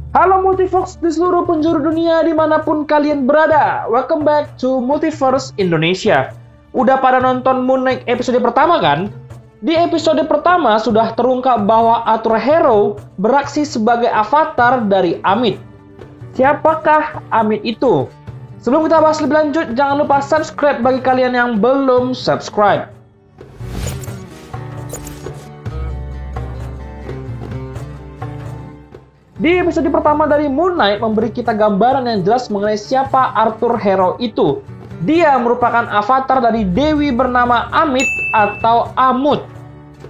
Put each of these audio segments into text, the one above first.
Halo Multiverse di seluruh penjuru dunia dimanapun kalian berada. Welcome back to Multiverse Indonesia. Udah pada nonton Moon Knight episode pertama kan? Di episode pertama sudah terungkap bahwa Arthur Harrow beraksi sebagai avatar dari Amit. Siapakah Amit itu? Sebelum kita bahas lebih lanjut, jangan lupa subscribe bagi kalian yang belum subscribe. Di episode pertama dari Moon Knight memberi kita gambaran yang jelas mengenai siapa Arthur Harrow itu. Dia merupakan avatar dari dewi bernama Amit atau Amut.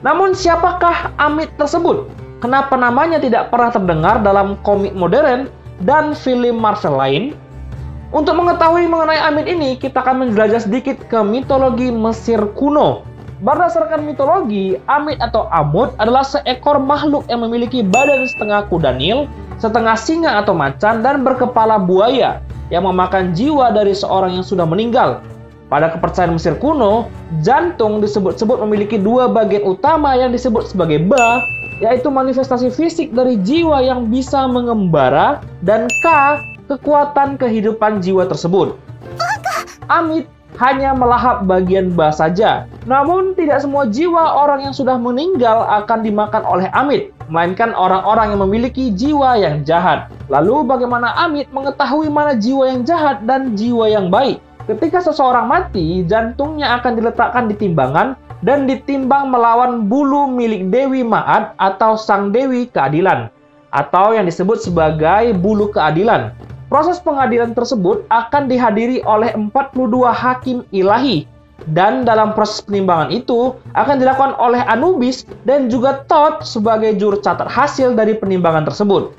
Namun siapakah Amit tersebut? Kenapa namanya tidak pernah terdengar dalam komik modern dan film Marvel lain? Untuk mengetahui mengenai Amit ini, kita akan menjelajah sedikit ke mitologi Mesir kuno. Berdasarkan mitologi, Amit atau Amut adalah seekor makhluk yang memiliki badan setengah kuda Nil, setengah singa atau macan, dan berkepala buaya yang memakan jiwa dari seorang yang sudah meninggal. Pada kepercayaan Mesir kuno, jantung disebut-sebut memiliki dua bagian utama yang disebut sebagai ba, yaitu manifestasi fisik dari jiwa yang bisa mengembara, dan ka, kekuatan kehidupan jiwa tersebut. Amit hanya melahap bagian ba saja. Namun, tidak semua jiwa orang yang sudah meninggal akan dimakan oleh Amit, melainkan orang-orang yang memiliki jiwa yang jahat. Lalu, bagaimana Amit mengetahui mana jiwa yang jahat dan jiwa yang baik? Ketika seseorang mati, jantungnya akan diletakkan di timbangan dan ditimbang melawan bulu milik Dewi Ma'at atau Sang Dewi Keadilan, atau yang disebut sebagai bulu keadilan. Proses pengadilan tersebut akan dihadiri oleh 42 hakim ilahi, dan dalam proses penimbangan itu akan dilakukan oleh Anubis dan juga Thoth sebagai juru catat hasil dari penimbangan tersebut.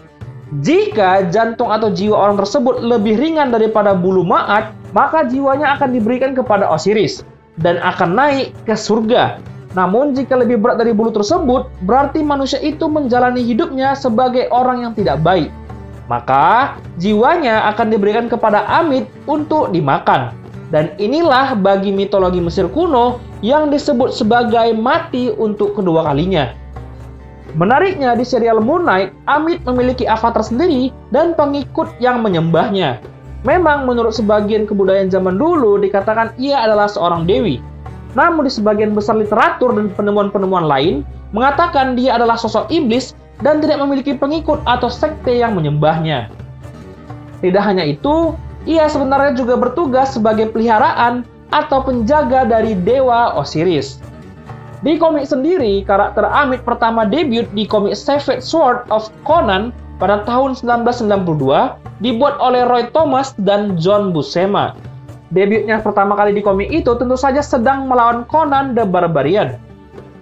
Jika jantung atau jiwa orang tersebut lebih ringan daripada bulu Ma'at, maka jiwanya akan diberikan kepada Osiris dan akan naik ke surga. Namun jika lebih berat dari bulu tersebut, berarti manusia itu menjalani hidupnya sebagai orang yang tidak baik. Maka jiwanya akan diberikan kepada Amit untuk dimakan. Dan inilah bagi mitologi Mesir kuno yang disebut sebagai mati untuk kedua kalinya. Menariknya di serial Moon Knight, Amit memiliki avatar sendiri dan pengikut yang menyembahnya. Memang menurut sebagian kebudayaan zaman dulu dikatakan ia adalah seorang dewi. Namun di sebagian besar literatur dan penemuan-penemuan lain mengatakan dia adalah sosok iblis dan tidak memiliki pengikut atau sekte yang menyembahnya. Tidak hanya itu, ia sebenarnya juga bertugas sebagai peliharaan atau penjaga dari dewa Osiris. Di komik sendiri, karakter Amit pertama debut di komik Savage Sword of Conan pada tahun 1992 dibuat oleh Roy Thomas dan John Buscema. Debutnya pertama kali di komik itu tentu saja sedang melawan Conan the Barbarian.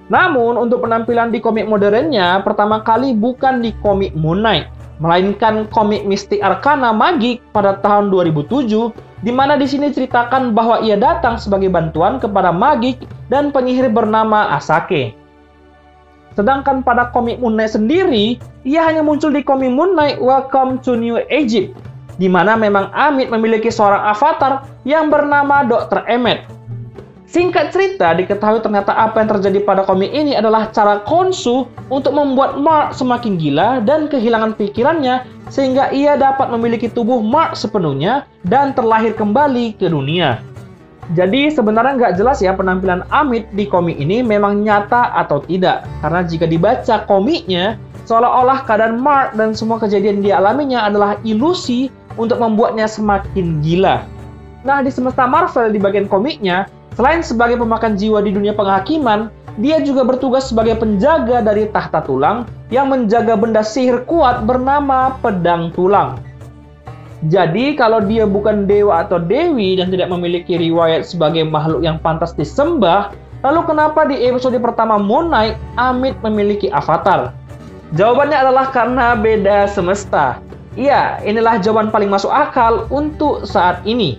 Namun, untuk penampilan di komik modernnya, pertama kali bukan di komik Moon Knight, melainkan komik Mystic Arcana Magik pada tahun 2007, di mana di sini ceritakan bahwa ia datang sebagai bantuan kepada Magik dan penyihir bernama Asake. Sedangkan pada komik Moon Knight sendiri, ia hanya muncul di komik Moon Knight Welcome to New Egypt, di mana memang Amit memiliki seorang avatar yang bernama Dr. Emmet. Singkat cerita, diketahui ternyata apa yang terjadi pada komik ini adalah cara Khonshu untuk membuat Mark semakin gila dan kehilangan pikirannya sehingga ia dapat memiliki tubuh Mark sepenuhnya dan terlahir kembali ke dunia. Jadi sebenarnya nggak jelas ya penampilan Amit di komik ini memang nyata atau tidak. Karena jika dibaca komiknya, seolah-olah keadaan Mark dan semua kejadian yang dialaminya adalah ilusi untuk membuatnya semakin gila. Nah, di semesta Marvel di bagian komiknya, selain sebagai pemakan jiwa di dunia penghakiman, dia juga bertugas sebagai penjaga dari tahta tulang yang menjaga benda sihir kuat bernama pedang tulang. Jadi, kalau dia bukan dewa atau dewi dan tidak memiliki riwayat sebagai makhluk yang pantas disembah, lalu kenapa di episode pertama Moon Knight, Amit memiliki avatar? Jawabannya adalah karena beda semesta. Iya, inilah jawaban paling masuk akal untuk saat ini.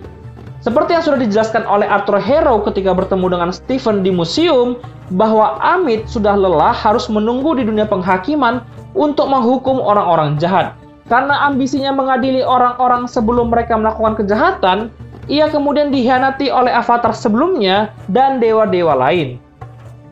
Seperti yang sudah dijelaskan oleh Arthur Harrow ketika bertemu dengan Stephen di museum, bahwa Amit sudah lelah harus menunggu di dunia penghakiman untuk menghukum orang-orang jahat. Karena ambisinya mengadili orang-orang sebelum mereka melakukan kejahatan, ia kemudian dikhianati oleh avatar sebelumnya dan dewa-dewa lain.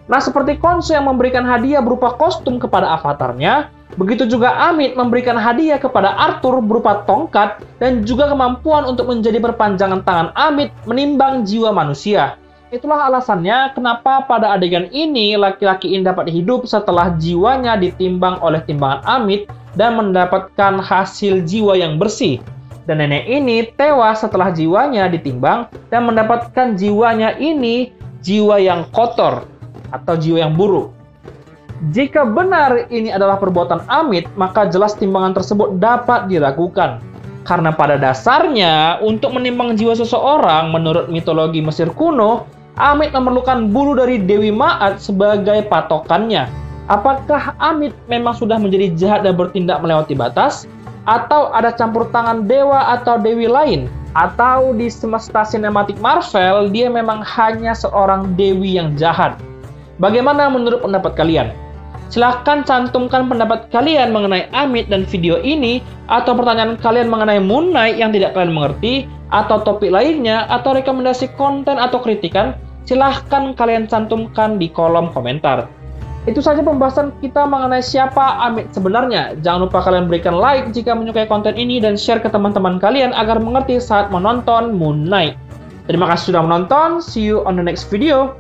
Nah, seperti Khonshu yang memberikan hadiah berupa kostum kepada avatarnya, Begitu juga Amit memberikan hadiah kepada Arthur berupa tongkat dan juga kemampuan untuk menjadi perpanjangan tangan Amit menimbang jiwa manusia. Itulah alasannya kenapa pada adegan ini laki-laki ini dapat hidup setelah jiwanya ditimbang oleh timbangan Amit dan mendapatkan hasil jiwa yang bersih. Dan nenek ini tewas setelah jiwanya ditimbang dan mendapatkan jiwanya ini jiwa yang kotor atau jiwa yang buruk. Jika benar ini adalah perbuatan Amit, maka jelas timbangan tersebut dapat diragukan. Karena pada dasarnya, untuk menimbang jiwa seseorang menurut mitologi Mesir kuno, Amit memerlukan bulu dari Dewi Ma'at sebagai patokannya. Apakah Amit memang sudah menjadi jahat dan bertindak melewati batas? Atau ada campur tangan dewa atau dewi lain? Atau di semesta sinematik Marvel, dia memang hanya seorang dewi yang jahat? Bagaimana menurut pendapat kalian? Silahkan cantumkan pendapat kalian mengenai Amit dan video ini, atau pertanyaan kalian mengenai Moon Knight yang tidak kalian mengerti, atau topik lainnya, atau rekomendasi konten atau kritikan, silahkan kalian cantumkan di kolom komentar. Itu saja pembahasan kita mengenai siapa Amit sebenarnya. Jangan lupa kalian berikan like jika menyukai konten ini dan share ke teman-teman kalian agar mengerti saat menonton Moon Knight. Terima kasih sudah menonton, see you on the next video.